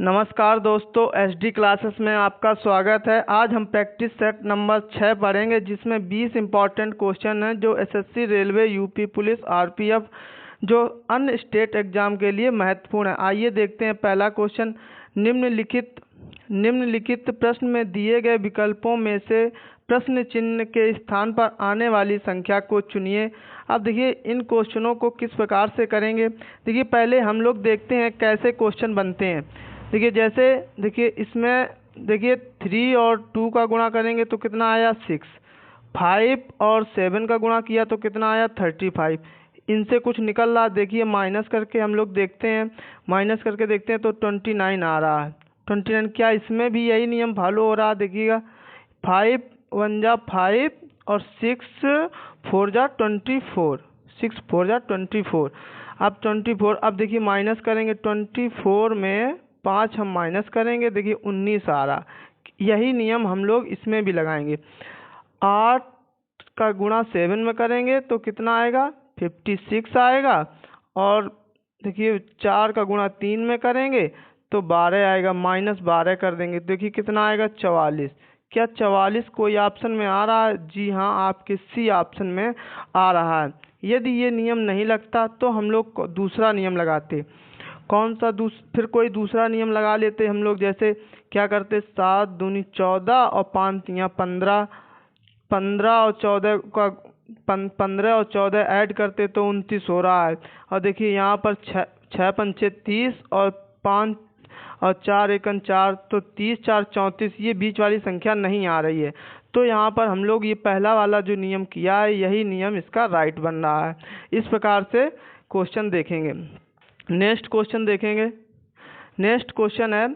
नमस्कार दोस्तों, SD classes में आपका स्वागत है। आज हम प्रैक्टिस सेट नंबर 6 पढ़ेंगे, जिसमें 20 इंपॉर्टेंट क्वेश्चन हैं जो SSC, railway, UP police, RPF जो अन्य स्टेट एग्जाम के लिए महत्वपूर्ण है। आइए देखते हैं पहला क्वेश्चन। निम्नलिखित प्रश्न में दिए गए विकल्पों में से प्रश्न चिन्ह के स्थान पर आने वाली संख्या को चुनिए। अब देखिए इन क्वेश्चनों को किस प्रकार से करेंगे। देखिए पहले हम लोग देखते हैं कैसे क्वेश्चन बनते हैं। देखिए जैसे देखिए इसमें देखिए 3 और 2 का गुणा करेंगे तो कितना आया 6, 5 और 7 का गुणा किया तो कितना आया 35। इनसे कुछ निकल रहा, देखिए माइनस करके हम लोग देखते हैं, माइनस करके देखते हैं तो 29 आ रहा है। 29 क्या इसमें भी यही नियम फॉलो हो रहा है। देखिएगा 5 1 जा 5 और 6 4 जा 24, 6 4 जा 24। अब 24, अब देखिए माइनस करेंगे 24 में 5 हम माइनस करेंगे, देखिए 19 आ रहा। यही नियम हम लोग इसमें भी लगाएंगे। 8 का गुणा 7 में करेंगे तो कितना आएगा 56 आएगा। और देखिए 4 का गुणा 3 में करेंगे तो 12 आएगा, माइनस 12 कर देंगे, देखिए कितना आएगा 44। क्या 44 कोई ऑप्शन में आ रहा है? जी हाँ, आपके सी ऑप्शन में आ रहा है। यदि ये नियम नहीं लगता तो हम लोग दूसरा नियम लगाते। कौन सा? फिर कोई दूसरा नियम लगा लेते हम लोग। जैसे क्या करते, 7 दूनी 14 और 5 तियाँ 15, 15 और 14 का 15 और 14 ऐड करते तो 29 हो रहा है। और देखिए यहाँ पर 6 पंचे 30 और 5 और 4 एकन 4 तो 30 4 34, ये बीच वाली संख्या नहीं आ रही है। तो यहाँ पर हम लोग ये पहला वाला जो नियम किया है यही नियम इसका राइट बन रहा है। इस प्रकार से क्वेश्चन देखेंगे। नेक्स्ट क्वेश्चन देखेंगे। नेक्स्ट क्वेश्चन है,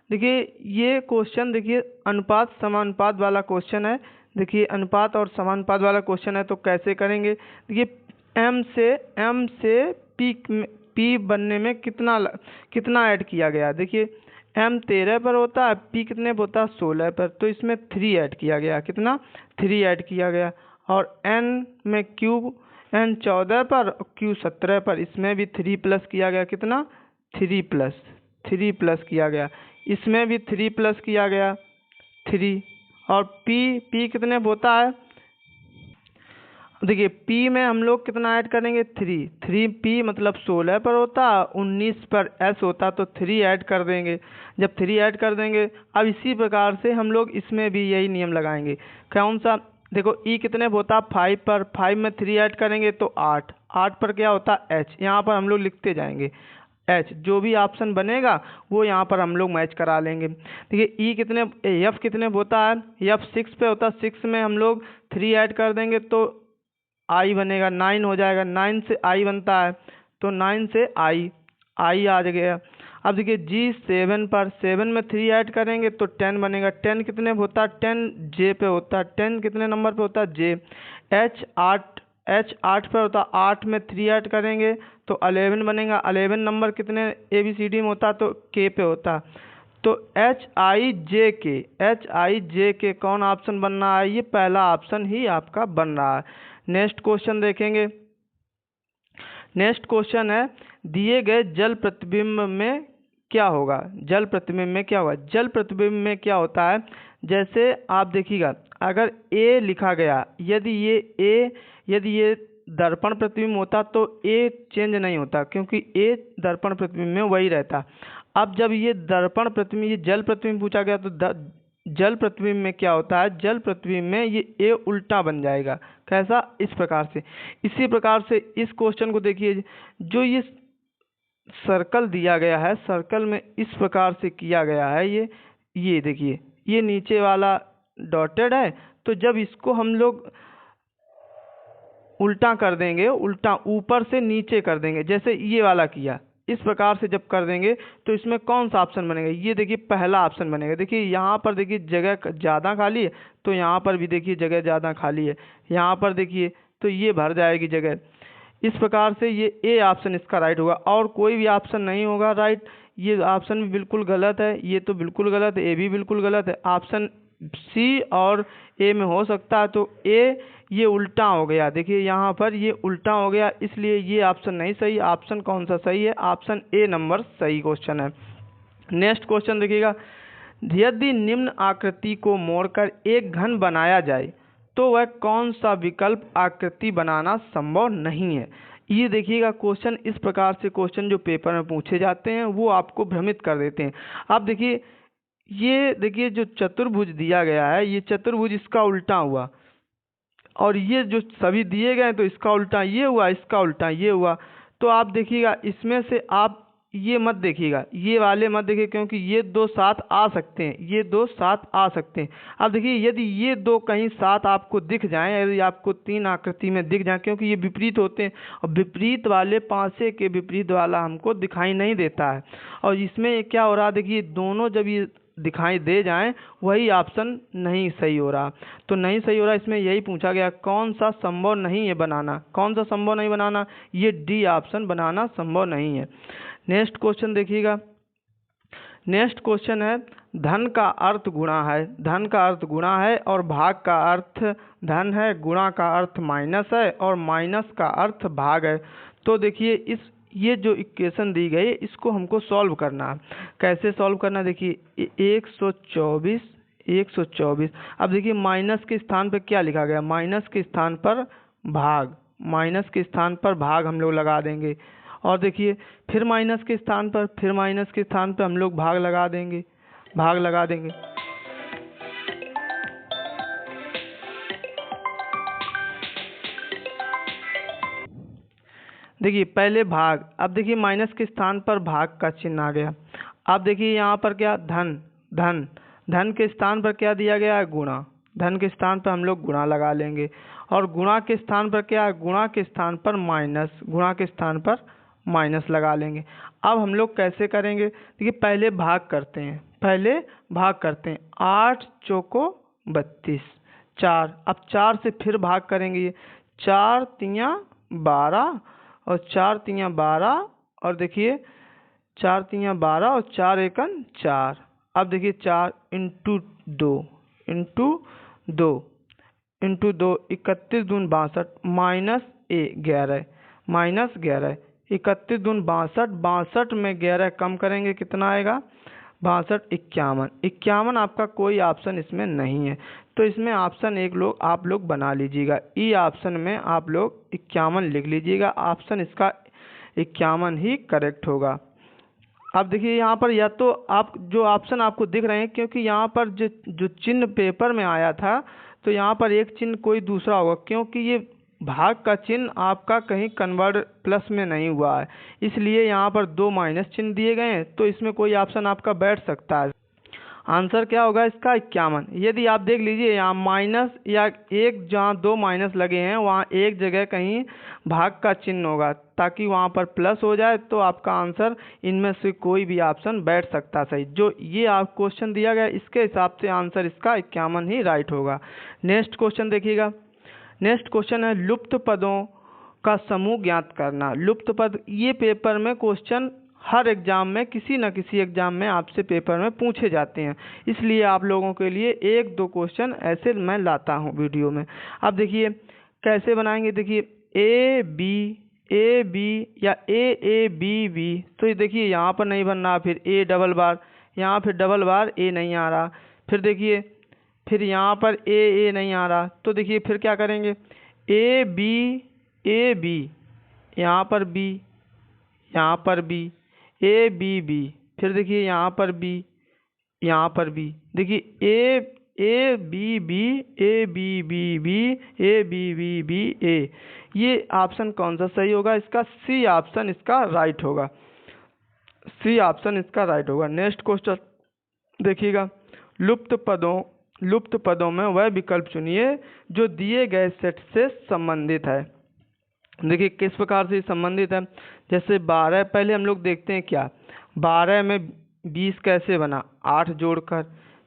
देखिए ये क्वेश्चन देखिए अनुपात समानुपात वाला क्वेश्चन है। देखिए अनुपात और समानुपात वाला क्वेश्चन है तो कैसे करेंगे। देखिए एम से पी बनने में कितना ऐड किया गया। देखिए एम 13 पर होता है, पी कितने पर होता है 16 पर, तो इसमें 3 ऐड किया गया। कितना 3 ऐड किया गया। और एन में क्यूब, एन 14 पर क्यू 17 पर, इसमें भी 3 प्लस किया गया। कितना 3 प्लस किया गया। इसमें भी 3 प्लस किया गया 3। और पी कितने होता है, देखिए पी में हम लोग कितना ऐड करेंगे 3 पी मतलब 16 पर होता, 19 पर एस होता तो 3 ऐड कर देंगे। जब 3 ऐड कर देंगे, अब इसी प्रकार से हम लोग इसमें भी यही नियम लगाएंगे। कौन सा? देखो ई कितने होता 5 पर, 5 में 3 ऐड करेंगे तो 8 पर क्या होता एच। यहाँ पर हम लोग लिखते जाएंगे एच, जो भी ऑप्शन बनेगा वो यहाँ पर हम लोग मैच करा लेंगे। देखिए ई कितने, एफ कितने होता है, एफ 6 पे होता है, 6 में हम लोग 3 ऐड कर देंगे तो आई बनेगा, 9 हो जाएगा। 9 से आई बनता है तो 9 से आई आ गया। अब देखिए जी 7 पर, 7 में 3 ऐड करेंगे तो 10 बनेगा। 10 कितने होता है 10 जे पे होता है, 10 कितने नंबर पे होता है जे। एच 8 पर होता है, 8 में 3 ऐड करेंगे तो 11 बनेगा। 11 नंबर कितने ABCD में होता तो के पे होता। तो HIJK कौन ऑप्शन बन रहा है? ये पहला ऑप्शन ही आपका बन रहा है। नेक्स्ट क्वेश्चन देखेंगे। नेक्स्ट क्वेश्चन है, दिए गए जल प्रतिबिंब में क्या होगा। जल प्रतिबिंब में क्या होगा? जल प्रतिबिंब में क्या होता है, जैसे आप देखिएगा अगर ए लिखा गया, यदि ये दर्पण प्रतिबिंब होता तो ए चेंज नहीं होता, क्योंकि ए दर्पण प्रतिबिंब में वही रहता। अब जब ये दर्पण प्रतिबिंब, ये जल प्रतिबिंब पूछा गया तो जल प्रतिबिंब में क्या होता है, जल प्रतिबिंब में ये ए उल्टा बन जाएगा। कैसा? इस प्रकार से। इसी प्रकार से इस क्वेश्चन को देखिए, जो ये सर्कल दिया गया है, सर्कल में इस प्रकार से किया गया है। ये देखिए ये नीचे वाला डॉटेड है, तो जब इसको हम लोग उल्टा कर देंगे, उल्टा ऊपर से नीचे कर देंगे, जैसे ये वाला किया, इस प्रकार से जब कर देंगे तो इसमें कौन सा ऑप्शन बनेगा? ये देखिए पहला ऑप्शन बनेगा। देखिए यहाँ पर देखिए जगह ज़्यादा खाली है तो यहाँ पर भी देखिए जगह ज़्यादा खाली है, यहाँ पर देखिए तो ये भर जाएगी जगह। इस प्रकार से ये ए ऑप्शन इसका राइट होगा, और कोई भी ऑप्शन नहीं होगा राइट। ये ऑप्शन भी बिल्कुल गलत है, ये तो बिल्कुल गलत है, ए भी बिल्कुल गलत है। ऑप्शन सी और ए में हो सकता है, तो ए ये उल्टा हो गया। देखिए यहाँ पर ये उल्टा हो गया, इसलिए ये ऑप्शन नहीं सही। ऑप्शन कौन सा सही है? ऑप्शन ए नंबर सही क्वेश्चन है। नेक्स्ट क्वेश्चन देखिएगा, यदि निम्न आकृति को मोड़कर एक घन बनाया जाए तो वह कौन सा विकल्प आकृति बनाना संभव नहीं है। ये देखिएगा क्वेश्चन इस प्रकार से क्वेश्चन जो पेपर में पूछे जाते हैं वो आपको भ्रमित कर देते हैं। आप देखिए, ये देखिए जो चतुर्भुज दिया गया है, ये चतुर्भुज इसका उल्टा हुआ, और ये जो सभी दिए गए तो इसका उल्टा ये हुआ, इसका उल्टा ये हुआ। तो आप देखिएगा इसमें से आप ये मत देखिएगा, ये वाले मत देखिए, क्योंकि ये दो साथ आ सकते हैं, ये दो साथ आ सकते हैं। अब देखिए यदि ये दो कहीं साथ आपको दिख जाएं, यदि आपको तीन आकृति में दिख जाए, क्योंकि ये विपरीत होते हैं और विपरीत वाले पासे के विपरीत वाला हमको दिखाई नहीं देता है। और इसमें क्या हो रहा है, देखिए दोनों जब ये दिखाई दे जाएं वही ऑप्शन नहीं सही हो रहा, तो नहीं सही हो रहा। इसमें यही पूछा गया कौन सा संभव नहीं है बनाना, कौन सा संभव नहीं बनाना, ये डी ऑप्शन बनाना संभव नहीं है। नेक्स्ट क्वेश्चन देखिएगा, नेक्स्ट क्वेश्चन है, धन का अर्थ गुणा है, धन का अर्थ गुणा है और भाग का अर्थ धन है, गुणा का अर्थ माइनस है और माइनस का अर्थ भाग है। तो देखिए ये जो इक्वेशन दी गई है इसको हमको सॉल्व करना है। कैसे सॉल्व करना है, देखिए 124। अब देखिए माइनस के स्थान पर क्या लिखा गया, माइनस के स्थान पर भाग, माइनस के स्थान पर भाग हम लोग लगा देंगे। और देखिए फिर माइनस के स्थान पर, फिर माइनस के स्थान पर हम लोग भाग लगा देंगे, भाग लगा देंगे। देखिए पहले भाग, अब देखिए माइनस के स्थान पर भाग का चिन्ह आ गया। अब देखिए यहाँ पर क्या, धन, धन, धन के स्थान पर क्या दिया गया है, गुणा, धन के स्थान पर हम लोग गुणा लगा लेंगे। और गुणा के स्थान पर क्या है, गुणा के स्थान पर माइनस, गुणा के स्थान पर माइनस लगा लेंगे। अब हम लोग कैसे करेंगे, देखिए पहले भाग करते हैं, पहले भाग करते हैं। 8 चौको 32, 4, अब 4 से फिर भाग करेंगे, 4 तियां 12 और 4 तियां 12, और देखिए 4 तियां 12 और 4 एकन 4। अब देखिए 4 into 2 into 2 into 2, 31 Doon 62, minus 11, minus 11, 31 Doon 62, 62 में 11 कम करेंगे कितना आएगा, 62, 51, 51। आपका कोई ऑप्शन इसमें नहीं है, तो इसमें ऑप्शन एक आप लोग बना लीजिएगा, ई ऑप्शन में आप लोग 51 लिख लीजिएगा, ऑप्शन इसका 51 ही करेक्ट होगा। अब देखिए यहाँ पर या तो आप जो ऑप्शन आपको दिख रहे हैं, क्योंकि यहाँ पर जो चिन्ह पेपर में आया था तो यहाँ पर एक चिन्ह कोई दूसरा होगा, क्योंकि ये भाग का चिन्ह आपका कहीं कन्वर्ट प्लस में नहीं हुआ है, इसलिए यहाँ पर 2 माइनस चिन्ह दिए गए हैं, तो इसमें कोई ऑप्शन आपका बैठ सकता है। आंसर क्या होगा इसका, 51। यदि आप देख लीजिए यहाँ माइनस या एक, जहाँ 2 माइनस लगे हैं वहाँ एक जगह कहीं भाग का चिन्ह होगा, ताकि वहाँ पर प्लस हो जाए, तो आपका आंसर इनमें से कोई भी ऑप्शन बैठ सकता सही। जो ये आप क्वेश्चन दिया गया इसके हिसाब से आंसर इसका 51 ही राइट होगा। नेक्स्ट क्वेश्चन देखिएगा, नेक्स्ट क्वेश्चन है, लुप्त पदों का समूह ज्ञात करना। लुप्त पद, ये पेपर में क्वेश्चन हर एग्जाम में, किसी न किसी एग्जाम में आपसे पेपर में पूछे जाते हैं, इसलिए आप लोगों के लिए 1-2 क्वेश्चन ऐसे मैं लाता हूं वीडियो में। अब देखिए कैसे बनाएंगे, देखिए ए बी या ए बी बी, तो ये देखिए यहाँ पर नहीं बन रहा, फिर ए डबल बार, यहाँ फिर डबल बार ए नहीं आ रहा, फिर देखिए फिर यहाँ पर ए नहीं आ रहा, तो देखिए फिर क्या करेंगे, ए बी, यहाँ पर बी, यहाँ पर बी, ए बी, फिर देखिए यहाँ पर बी, यहाँ पर बी, देखिए A B B, A B B, A B A. ये ऑप्शन कौन सा सही होगा, इसका सी ऑप्शन इसका राइट होगा, सी ऑप्शन इसका राइट होगा। नेक्स्ट क्वेश्चन देखिएगा, लुप्त पदों में वह विकल्प चुनिए जो दिए गए सेट से संबंधित है। देखिए किस प्रकार से संबंधित है, जैसे 12, पहले हम लोग देखते हैं क्या, 12 में 20 कैसे बना, 8 जोड़कर,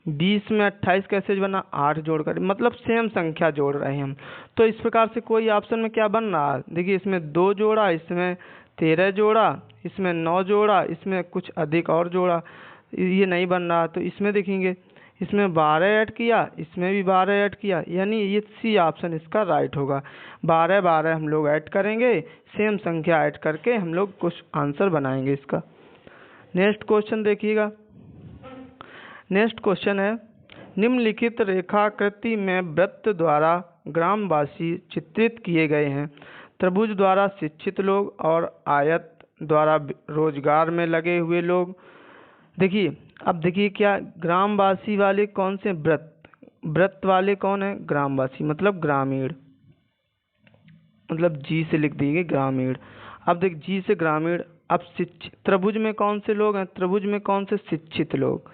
20 में 28 कैसे बना, 8 जोड़कर, मतलब सेम संख्या जोड़ रहे हैं हम। तो इस प्रकार से कोई ऑप्शन में क्या बन रहा है, देखिए इसमें 2 जोड़ा, इसमें 13 जोड़ा, इसमें 9 जोड़ा, इसमें कुछ अधिक और जोड़ा, ये नहीं बन रहा। तो इसमें देखेंगे, इसमें 12 ऐड किया, इसमें भी 12 ऐड किया, यानी ये सी ऑप्शन इसका राइट होगा। 12 हम लोग ऐड करेंगे, सेम संख्या ऐड करके हम लोग कुछ आंसर बनाएंगे इसका। नेक्स्ट क्वेश्चन देखिएगा, नेक्स्ट क्वेश्चन है, निम्नलिखित रेखाकृति में वृत्त द्वारा ग्रामवासी चित्रित किए गए हैं। त्रिभुज द्वारा शिक्षित लोग और आयत द्वारा रोजगार में लगे हुए लोग। देखिए, अब देखिए क्या ग्रामवासी वाले कौन से, वृत्त वाले कौन है, ग्रामवासी मतलब ग्रामीण, मतलब जी से लिख दीजिए ग्रामीण। अब देख जी से ग्रामीण। अब त्रिभुज में कौन से लोग हैं, त्रिभुज में कौन से शिक्षित लोग,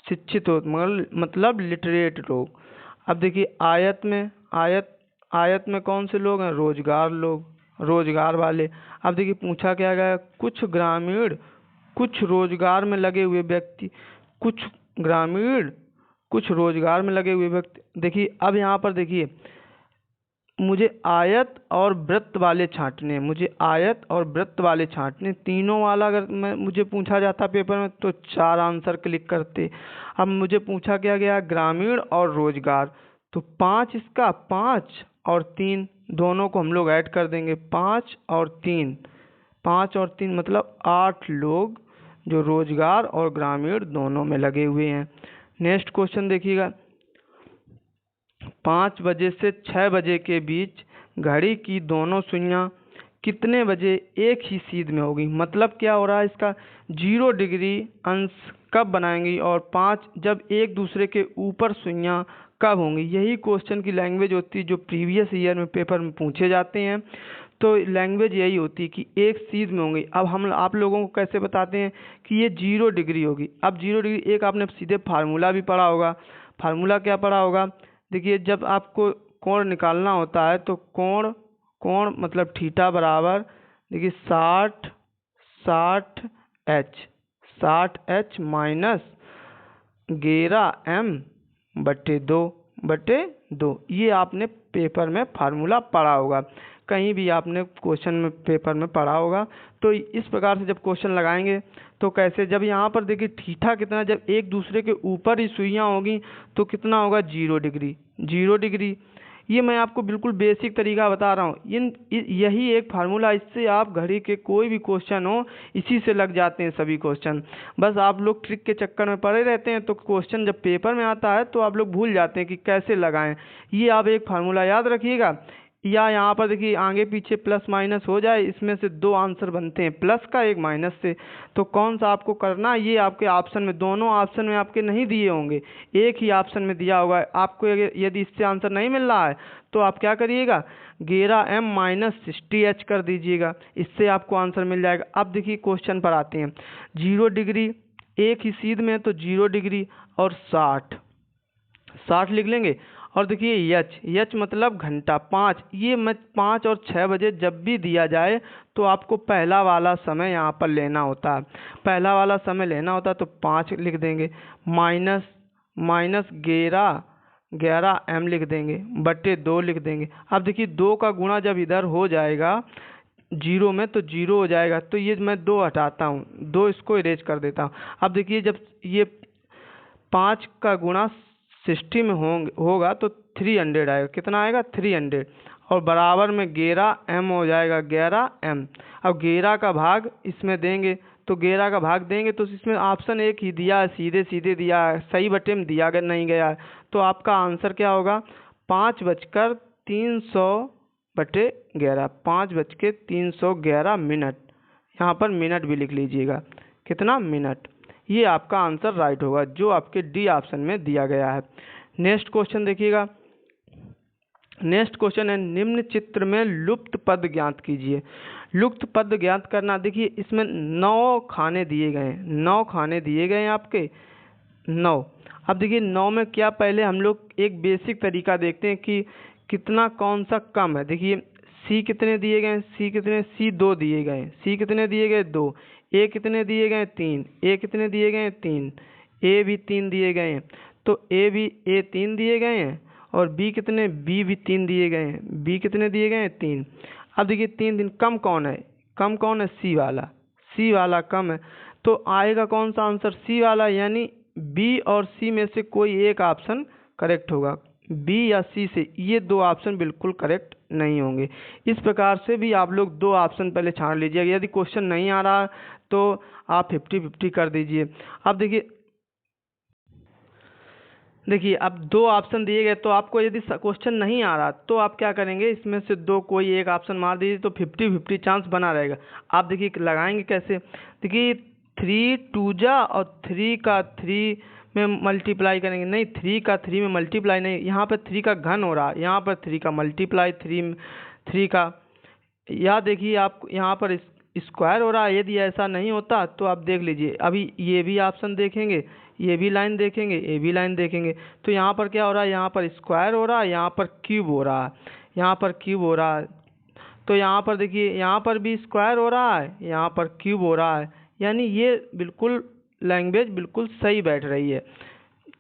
शिक्षित हो मतलब लिटरेट लोग। अब देखिए आयत में, आयत में कौन से लोग हैं, रोजगार लोग, रोजगार वाले। अब देखिए पूछा क्या गया, कुछ ग्रामीण कुछ रोजगार में लगे हुए व्यक्ति, कुछ ग्रामीण कुछ रोजगार में लगे हुए व्यक्ति। देखिए अब यहाँ पर देखिए मुझे आयत और वृत्त वाले छांटने, मुझे आयत और वृत्त वाले छांटने, तीनों वाला अगर मुझे पूछा जाता पेपर में तो 4 आंसर क्लिक करते। अब मुझे पूछा क्या गया, ग्रामीण और रोजगार, तो 5 इसका, 5 और 3 दोनों को हम लोग ऐड कर देंगे, 5 और 3 मतलब 8 लोग जो रोजगार और ग्रामीण दोनों में लगे हुए हैं। नेक्स्ट क्वेश्चन देखिएगा, 5 बजे से 6 बजे के बीच घड़ी की दोनों सुइयां कितने बजे एक ही सीध में होगी। मतलब क्या हो रहा है इसका, 0 डिग्री अंश कब बनाएंगी और 5 जब एक दूसरे के ऊपर सुइयां कब होंगी। यही क्वेश्चन की लैंग्वेज होती है जो प्रीवियस ईयर में पेपर में पूछे जाते हैं। तो लैंग्वेज यही होती है कि एक सीध में होंगी। अब हम आप लोगों को कैसे बताते हैं कि ये 0 डिग्री होगी। अब 0 डिग्री एक आपने सीधे फार्मूला भी पढ़ा होगा। फार्मूला क्या पढ़ा होगा, देखिए जब आपको कोण निकालना होता है तो कोण मतलब थीटा बराबर, देखिए 60 एच माइनस 11m बटे 2। ये आपने पेपर में फार्मूला पढ़ा होगा, कहीं भी आपने क्वेश्चन में पेपर में पढ़ा होगा। तो इस प्रकार से जब क्वेश्चन लगाएंगे तो कैसे, जब यहाँ पर देखिए थीटा कितना, जब एक दूसरे के ऊपर ही सुइयां होगी तो कितना होगा, 0 डिग्री। ये मैं आपको बिल्कुल बेसिक तरीका बता रहा हूँ। यही एक फार्मूला, इससे आप घड़ी के कोई भी क्वेश्चन हो इसी से लग जाते हैं सभी क्वेश्चन। बस आप लोग ट्रिक के चक्कर में पड़े रहते हैं तो क्वेश्चन जब पेपर में आता है तो आप लोग भूल जाते हैं कि कैसे लगाएं। ये आप एक फार्मूला याद रखिएगा। या यहाँ पर देखिए आगे पीछे प्लस माइनस हो जाए, इसमें से 2 आंसर बनते हैं, प्लस का एक माइनस से। तो कौन सा आपको करना, ये आपके ऑप्शन में, दोनों ऑप्शन में आपके नहीं दिए होंगे, एक ही ऑप्शन में दिया होगा आपको। यदि इससे आंसर नहीं मिल रहा है तो आप क्या करिएगा, 11m माइनस 60h कर दीजिएगा, इससे आपको आंसर मिल जाएगा। अब देखिए क्वेश्चन पर आते हैं, 0 डिग्री एक ही सीध में तो 0 डिग्री और 60 लिख लेंगे। और देखिए एच मतलब घंटा 5, ये 5 और 6 बजे जब भी दिया जाए तो आपको पहला वाला समय यहाँ पर लेना होता है, पहला वाला समय लेना होता है तो 5 लिख देंगे, माइनस 11m लिख देंगे, बटे 2 लिख देंगे। अब देखिए 2 का गुणा जब इधर हो जाएगा 0 में तो 0 हो जाएगा, तो ये मैं 2 हटाता हूँ, 2 इसको इरेज कर देता हूँ। अब देखिए जब ये 5 का गुणा 60 में होगा तो 300 आएगा, कितना आएगा 300, और बराबर में 11m हो जाएगा, 11m। अब 11 का भाग इसमें देंगे तो 11 का भाग देंगे तो इसमें ऑप्शन एक ही दिया है, सीधे दिया है, सही बटे में दिया नहीं गया है। तो आपका आंसर क्या होगा, 5:300 बटे 11, 5:311 मिनट। यहाँ पर मिनट भी लिख लीजिएगा, कितना मिनट। ये आपका आंसर राइट होगा जो आपके डी ऑप्शन में दिया गया है। नेक्स्ट क्वेश्चन देखिएगा, नेक्स्ट क्वेश्चन है, निम्न चित्र में लुप्त पद ज्ञात कीजिए। लुप्त पद ज्ञात करना, देखिए इसमें 9 खाने दिए गए हैं, 9 खाने दिए गए हैं आपके 9। अब देखिए 9 में क्या, पहले हम लोग एक बेसिक तरीका देखते हैं कि कितना कौन सा कम है। देखिए सी कितने दिए गए हैं, सी 2 दिए गए हैं, सी कितने दिए गए 2, ए कितने दिए गए 3, ए कितने दिए गए 3, ए भी 3 दिए गए हैं, तो ए 3 दिए गए हैं, और बी कितने, बी भी 3 दिए गए हैं, बी कितने दिए गए हैं 3। अब देखिए 3 दिन कम कौन है, सी वाला कम है, तो आएगा कौन सा आंसर, सी वाला, यानी बी और सी में से कोई एक ऑप्शन करेक्ट होगा, बी या सी से, ये 2 ऑप्शन बिल्कुल करेक्ट नहीं होंगे। इस प्रकार से भी आप लोग 2 ऑप्शन पहले छान लीजिएगा, यदि क्वेश्चन नहीं आ रहा तो आप 50-50 कर दीजिए। अब देखिए देखिए अब दो ऑप्शन दिए गए, तो आपको यदि क्वेश्चन नहीं आ रहा तो आप क्या करेंगे, इसमें से दो कोई एक ऑप्शन मार दीजिए, तो 50-50 चांस बना रहेगा। आप देखिए लगाएंगे कैसे। देखिए 3 टू जा और 3 का 3 में मल्टीप्लाई करेंगे, नहीं 3 का 3 में मल्टीप्लाई नहीं, यहाँ पर 3 का घन हो रहा है, यहाँ पर 3 का मल्टीप्लाई 3 का, या देखिए आप यहाँ पर स्क्वायर हो रहा है। यदि ऐसा नहीं होता तो आप देख लीजिए, अभी ये भी ऑप्शन देखेंगे, ये भी लाइन देखेंगे, ये भी लाइन देखेंगे, तो यहाँ पर क्या हो रहा है, यहाँ पर स्क्वायर हो रहा है, यहाँ पर क्यूब हो रहा है, यहाँ पर क्यूब हो रहा है। तो यहाँ पर देखिए, यहाँ पर भी स्क्वायर हो रहा है, यहाँ पर क्यूब हो रहा है, यानी ये बिल्कुल लैंग्वेज बिल्कुल सही बैठ रही है।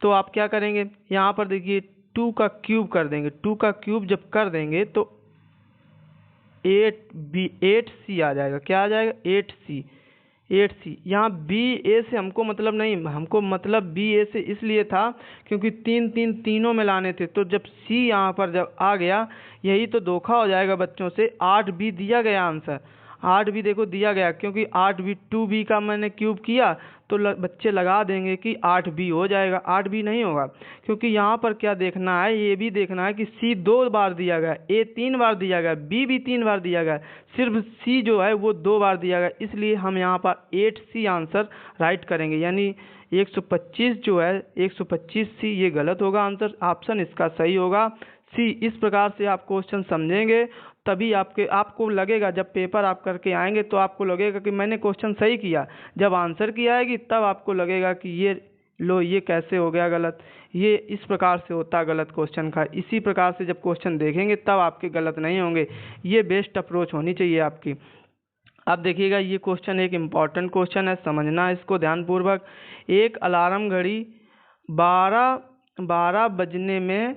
तो आप क्या करेंगे, यहाँ पर देखिए 2 का क्यूब कर देंगे, 2 का क्यूब जब कर देंगे तो 8c आ जाएगा। क्या आ जाएगा, 8c। यहाँ बी ए से हमको मतलब नहीं, हमको मतलब बी ए से इसलिए था क्योंकि तीनों में लाने थे। तो जब सी यहाँ पर जब आ गया, यही तो धोखा हो जाएगा बच्चों से। 8b दिया गया आंसर, 8b देखो दिया गया, क्योंकि 8b 2b का मैंने क्यूब किया तो बच्चे लगा देंगे कि 8b हो जाएगा। 8b नहीं होगा, क्योंकि यहाँ पर क्या देखना है, ये भी देखना है कि c 2 बार दिया गया, a 3 बार दिया गया, b भी 3 बार दिया गया, सिर्फ c जो है वो 2 बार दिया गया, इसलिए हम यहाँ पर 8c आंसर राइट करेंगे। यानी 125 जो है 125c ये गलत होगा आंसर, ऑप्शन इसका सही होगा सी। इस प्रकार से आप क्वेश्चन समझेंगे तभी आपको लगेगा, जब पेपर आप करके आएंगे तो आपको लगेगा कि मैंने क्वेश्चन सही किया। जब आंसर की आएगी तब आपको लगेगा कि ये लो, ये कैसे हो गया गलत, ये इस प्रकार से होता है गलत क्वेश्चन का। इसी प्रकार से जब क्वेश्चन देखेंगे तब आपके गलत नहीं होंगे। ये बेस्ट अप्रोच होनी चाहिए आपकी। अब देखिएगा, ये क्वेश्चन एक इम्पॉर्टेंट क्वेश्चन है, समझना है इसको ध्यानपूर्वक। एक अलार्म घड़ी 12 बजने में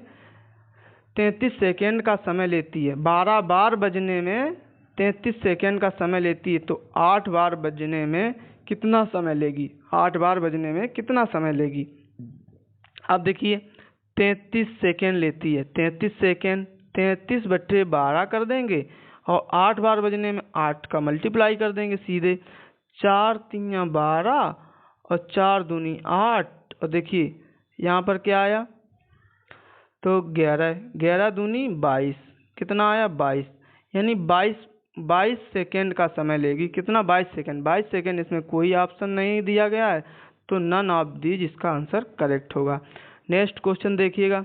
33 सेकेंड का समय लेती है। 12 बार बजने में 33 सेकेंड का समय लेती है, तो 8 बार बजने में कितना समय लेगी, 8 बार बजने में कितना समय लेगी। अब देखिए 33 सेकेंड लेती है, 33 सेकेंड 33/12 कर देंगे और 8 बार बजने में 8 का मल्टीप्लाई कर देंगे सीधे। 4 3 12 और 4 दूनी 8, और देखिए यहाँ पर क्या आया, तो 11 दूनी 22, कितना आया 22, यानी 22 सेकेंड का समय लेगी। कितना, 22 सेकेंड। इसमें कोई ऑप्शन नहीं दिया गया है, तो नन ऑफ दीज इसका आंसर करेक्ट होगा। नेक्स्ट क्वेश्चन देखिएगा।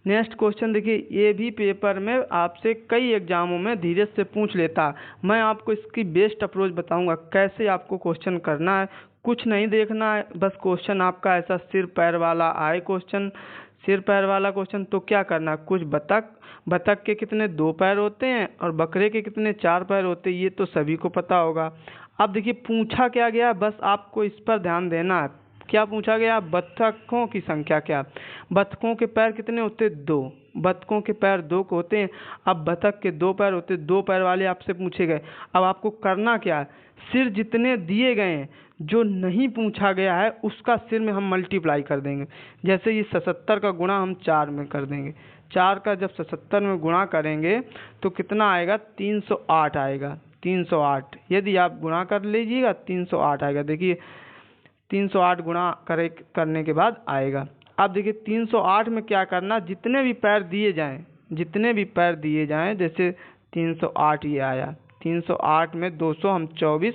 नेक्स्ट क्वेश्चन देखिए, ये भी पेपर में आपसे कई एग्जामों में धीरे से पूछ लेता। मैं आपको इसकी बेस्ट अप्रोच बताऊंगा कैसे आपको क्वेश्चन करना है। कुछ नहीं देखना है, बस क्वेश्चन आपका ऐसा सिर पैर वाला आए क्वेश्चन, सिर पैर वाला क्वेश्चन, तो क्या करना, कुछ बतख के कितने 2 पैर होते हैं और बकरे के कितने 4 पैर होते हैं, ये तो सभी को पता होगा। अब देखिए पूछा क्या गया, बस आपको इस पर ध्यान देना है। क्या पूछा गया, बत्तखों की संख्या क्या। बत्तखों के पैर कितने होते, 2, बत्तखों के पैर 2 को होते हैं। अब बतख के 2 पैर होते, 2 पैर वाले आपसे पूछे गए। अब आपको करना क्या है, सिर जितने दिए गए हैं, जो नहीं पूछा गया है उसका सिर में हम मल्टीप्लाई कर देंगे। जैसे ये 77 का गुणा हम 4 में कर देंगे, 4 का जब 77 में गुणा करेंगे तो कितना आएगा, 308 आएगा, 308। यदि आप गुणा कर लीजिएगा 308 आएगा। देखिए 308 गुणा करने के बाद आएगा। अब देखिए 308 में क्या करना, जितने भी पैर दिए जाएं, जैसे 308 ये आया, 308 में 200 हम 24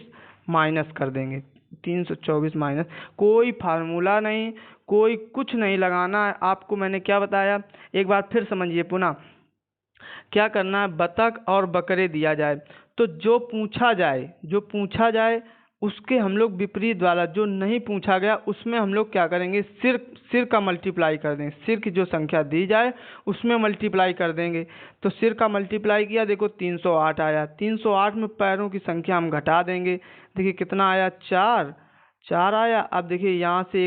माइनस कर देंगे, 324 माइनस। कोई फार्मूला नहीं, कोई कुछ नहीं लगाना है आपको। मैंने क्या बताया, एक बार फिर समझिए पुनः। क्या करना है, बतख और बकरे दिया जाए तो जो पूछा जाए उसके हम लोग विपरीत वाला, जो नहीं पूछा गया उसमें हम लोग क्या करेंगे, सिर का मल्टीप्लाई कर देंगे। सिर की जो संख्या दी जाए उसमें मल्टीप्लाई कर देंगे। तो सिर का मल्टीप्लाई किया, देखो 308 आया। 308 में पैरों की संख्या हम घटा देंगे, देखिए कितना आया, 4 आया। अब देखिए यहाँ से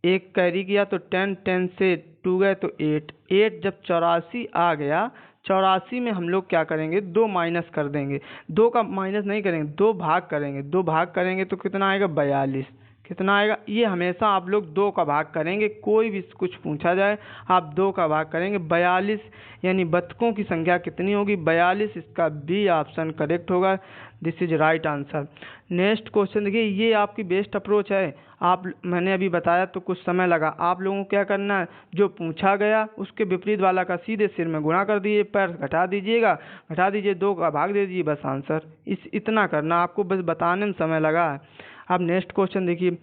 एक कैरी किया तो 10 से 2 गए तो 8 जब 84 आ गया, 84 में हम लोग क्या करेंगे, 2 माइनस कर देंगे। 2 का माइनस नहीं करेंगे, 2 भाग करेंगे। 2 भाग करेंगे तो कितना आएगा, 42। कितना आएगा। ये हमेशा आप लोग 2 का भाग करेंगे, कोई भी कुछ पूछा जाए आप 2 का भाग करेंगे। 42 यानी बतखों की संख्या कितनी होगी, 42। इसका बी ऑप्शन करेक्ट होगा, this is right answer. Next question देखिए, ये आपकी बेस्ट अप्रोच है। मैंने अभी बताया तो कुछ समय लगा, आप लोगों को क्या करना है, जो पूछा गया उसके विपरीत वाला का सीधे सिर में गुणा कर दीजिए, पैर घटा दीजिए 2 का भाग दे दीजिए, बस आंसर इतना करना आपको, बस बताने में समय लगा है। अब नेक्स्ट क्वेश्चन देखिए,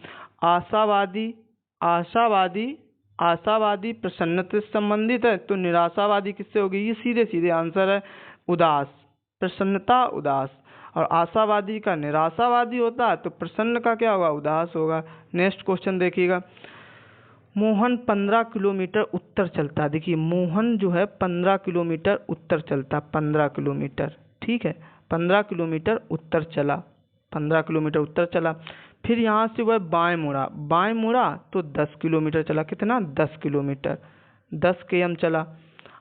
आशावादी प्रसन्नता से संबंधित है, तो निराशावादी किससे होगी, ये सीधे सीधे आंसर है, उदास। प्रसन्नता उदास, और आशावादी का निराशावादी होता है, तो प्रसन्न का क्या होगा, उदास होगा। नेक्स्ट क्वेश्चन देखिएगा, मोहन 15 किलोमीटर उत्तर चलता है। देखिए मोहन जो है 15 किलोमीटर उत्तर चलता, 15 किलोमीटर, ठीक है, 15 किलोमीटर उत्तर चला, 15 किलोमीटर उत्तर चला। फिर यहाँ से वह बाएं मुड़ा तो 10 किलोमीटर चला, कितना, 10 किलोमीटर, 10 km चला।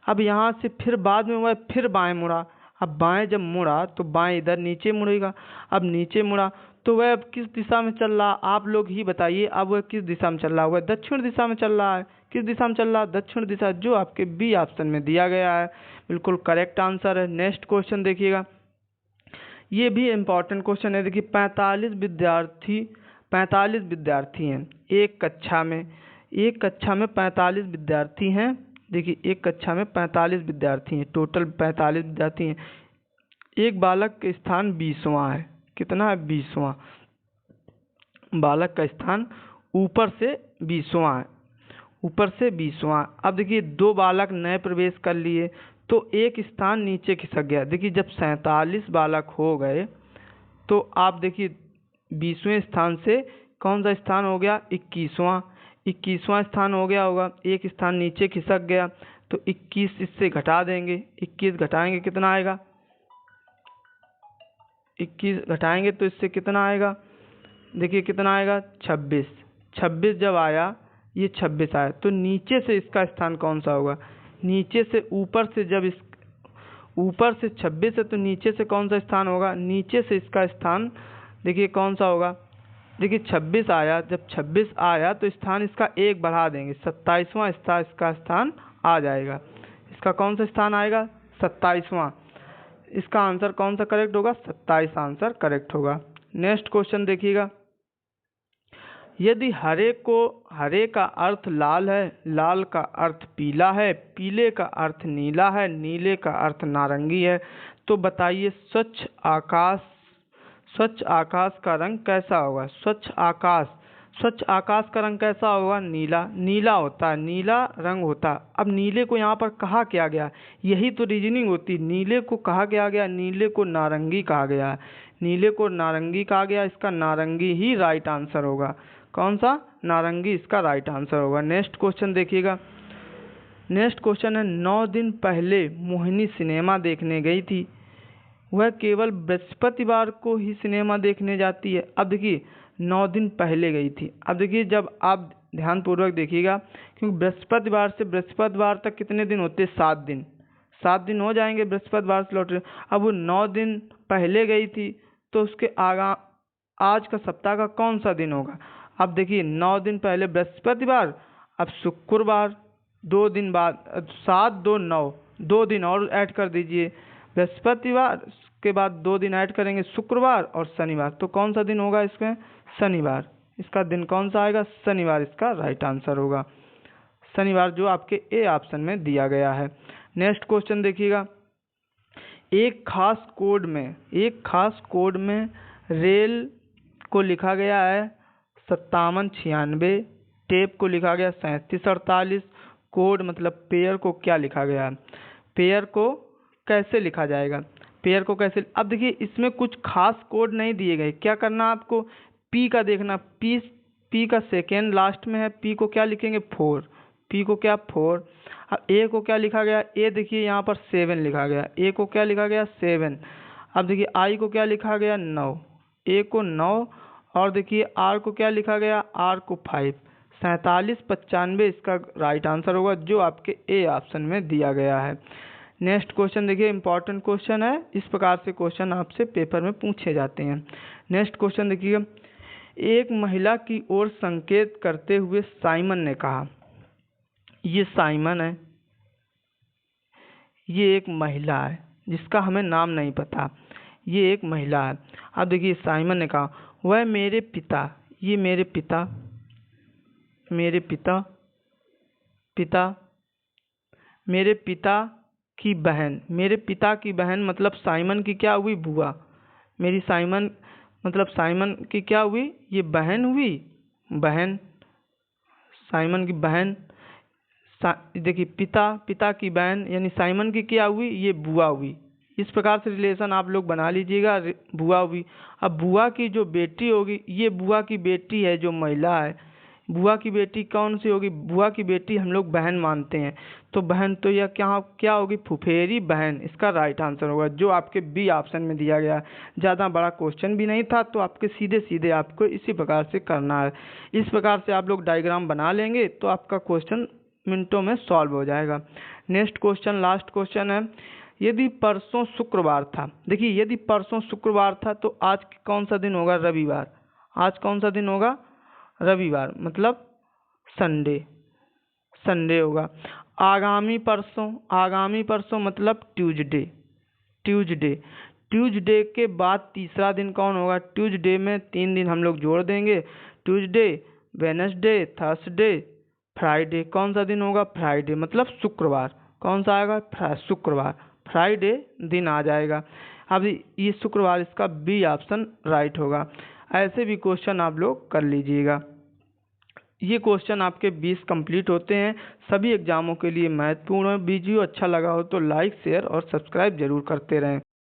अब यहाँ से फिर बाद में वह फिर बाएं मुड़ा, अब बाएं जब मुड़ा तो बाएं इधर नीचे मुड़ेगा, अब नीचे मुड़ा तो वह अब किस दिशा में चल रहा, आप लोग ही बताइए, अब वह किस दिशा में चल रहा है, वह दक्षिण दिशा में चल रहा है। किस दिशा में चल रहा है, दक्षिण दिशा, जो आपके बी ऑप्शन में दिया गया है, बिल्कुल करेक्ट आंसर है। नेक्स्ट क्वेश्चन देखिएगा, ये भी इम्पोर्टेंट क्वेश्चन है। देखिए 45 विद्यार्थी हैं एक कक्षा में 45 विद्यार्थी हैं। देखिए एक कक्षा में 45 विद्यार्थी हैं, टोटल 45 विद्यार्थी हैं। एक बालक का स्थान 20वां है, कितना है, 20वां, बालक का स्थान ऊपर से 20वां है, ऊपर से 20वां। अब देखिए 2 बालक नए प्रवेश कर लिए तो एक स्थान नीचे खिसक गया। देखिए जब 47 बालक हो गए तो आप देखिए 20वें स्थान से कौन सा स्थान हो गया, 21वां स्थान हो गया होगा, एक स्थान नीचे खिसक गया, तो 21 इससे घटा देंगे, 21 घटाएंगे कितना आएगा, 21 घटाएंगे तो इससे कितना आएगा, देखिए कितना आएगा, 26 जब आया, ये 26 आया, तो नीचे से इसका स्थान कौन सा होगा, नीचे से ऊपर से, जब इस ऊपर से 26 है तो नीचे से कौन सा स्थान होगा, नीचे से इसका स्थान देखिए कौन सा होगा, देखिए 26 आया, जब 26 आया तो स्थान इसका 1 बढ़ा देंगे, 27वां इसका स्थान आ जाएगा। इसका कौन सा स्थान आएगा, 27वां। इसका आंसर कौन सा करेक्ट होगा, 27 आंसर करेक्ट होगा। नेक्स्ट क्वेश्चन देखिएगा, यदि हरे का अर्थ लाल है, लाल का अर्थ पीला है, पीले का अर्थ नीला है, नीले का अर्थ नारंगी है, तो बताइए स्वच्छ आकाश का रंग कैसा होगा। स्वच्छ आकाश का रंग कैसा होगा, नीला होता है, नीला रंग होता है। अब नीले को यहाँ पर कहा क्या गया, यही तो रीजनिंग होती, नीले को कहा क्या गया, नीले को नारंगी कहा गया है, नीले को नारंगी कहा गया, इसका नारंगी ही राइट आंसर होगा। कौन सा, नारंगी इसका राइट आंसर होगा। नेक्स्ट क्वेश्चन देखिएगा, नेक्स्ट क्वेश्चन है, 9 दिन पहले मोहिनी सिनेमा देखने गई थी, वह केवल बृहस्पतिवार को ही सिनेमा देखने जाती है। अब देखिए 9 दिन पहले गई थी, अब देखिए जब आप ध्यानपूर्वक देखिएगा, क्योंकि बृहस्पतिवार से बृहस्पतिवार तक कितने दिन होते हैं, 7 दिन हो जाएंगे बृहस्पतिवार से लौट रहे। अब वो 9 दिन पहले गई थी तो उसके आज का सप्ताह का कौन सा दिन होगा। अब देखिए 9 दिन पहले बृहस्पतिवार, अब शुक्रवार, 2 दिन बाद 7, 2, 9, 2 दिन और ऐड कर दीजिए, बृहस्पतिवार के बाद 2 दिन ऐड करेंगे, शुक्रवार और शनिवार, तो कौन सा दिन होगा इसमें, शनिवार। इसका दिन कौन सा आएगा, शनिवार इसका राइट आंसर होगा, शनिवार जो आपके ए ऑप्शन में दिया गया है। नेक्स्ट क्वेश्चन देखिएगा, एक खास कोड में रेल को लिखा गया है 5796, टेप को लिखा गया 3748, कोड मतलब पेयर को क्या लिखा गया है, पेयर को कैसे लिखा जाएगा, पेयर को कैसे। अब देखिए इसमें कुछ खास कोड नहीं दिए गए, क्या करना आपको, पी का देखना, पी का सेकेंड लास्ट में है, पी को क्या लिखेंगे 4, पी को क्या 4। अब ए को क्या लिखा गया, ए देखिए यहाँ पर 7 लिखा गया, ए को क्या लिखा गया 7। अब देखिए आई को क्या लिखा गया 9, ए को 9, और देखिए आर को क्या लिखा गया, आर को 5। 4795 इसका राइट आंसर होगा, जो आपके ए ऑप्शन में दिया गया है। नेक्स्ट क्वेश्चन देखिए, इंपॉर्टेंट क्वेश्चन है, इस प्रकार से क्वेश्चन आपसे पेपर में पूछे जाते हैं। नेक्स्ट क्वेश्चन देखिए, एक महिला की ओर संकेत करते हुए साइमन ने कहा। ये साइमन है, ये एक महिला है जिसका हमें नाम नहीं पता, ये एक महिला है। अब देखिए साइमन ने कहा, वह मेरे पिता, ये मेरे पिता, मेरे पिता, पिता, मेरे पिता की बहन, मेरे पिता की बहन मतलब साइमन की क्या हुई, बुआ। मेरी साइमन मतलब साइमन की क्या हुई, ये बहन हुई, बहन, साइमन की बहन। देखिए पिता, पिता की बहन यानी साइमन की क्या हुई, ये बुआ हुई। इस प्रकार से रिलेशन आप लोग बना लीजिएगा, बुआ हुई। अब बुआ की जो बेटी होगी, ये बुआ की बेटी है जो महिला है। बुआ की बेटी कौन सी होगी, बुआ की बेटी हम लोग बहन मानते हैं, तो बहन तो यह क्या क्या होगी, फुफेरी बहन। इसका राइट आंसर होगा जो आपके बी ऑप्शन में दिया गया है। ज़्यादा बड़ा क्वेश्चन भी नहीं था, तो आपके सीधे सीधे आपको इसी प्रकार से करना है। इस प्रकार से आप लोग डायग्राम बना लेंगे तो आपका क्वेश्चन मिनटों में सॉल्व हो जाएगा। नेक्स्ट क्वेश्चन, लास्ट क्वेश्चन है, यदि परसों शुक्रवार था, देखिए यदि परसों शुक्रवार था तो आज कौन सा दिन होगा, रविवार। आज कौन सा दिन होगा, रविवार, मतलब संडे, संडे होगा। आगामी परसों, आगामी परसों मतलब ट्यूसडे, ट्यूसडे, ट्यूसडे के बाद तीसरा दिन कौन होगा, ट्यूसडे में 3 दिन हम लोग जोड़ देंगे, ट्यूसडे, वेडनेसडे, थर्सडे, फ्राइडे। कौन सा दिन होगा, फ्राइडे, मतलब शुक्रवार। कौन सा आएगा, शुक्रवार, फ्राइडे दिन आ जाएगा। अब ये शुक्रवार, इसका बी ऑप्शन राइट होगा। ऐसे भी क्वेश्चन आप लोग कर लीजिएगा। ये क्वेश्चन आपके 20 कंप्लीट होते हैं, सभी एग्जामों के लिए महत्वपूर्ण है। वीडियो अच्छा लगा हो तो लाइक, शेयर और सब्सक्राइब जरूर करते रहें।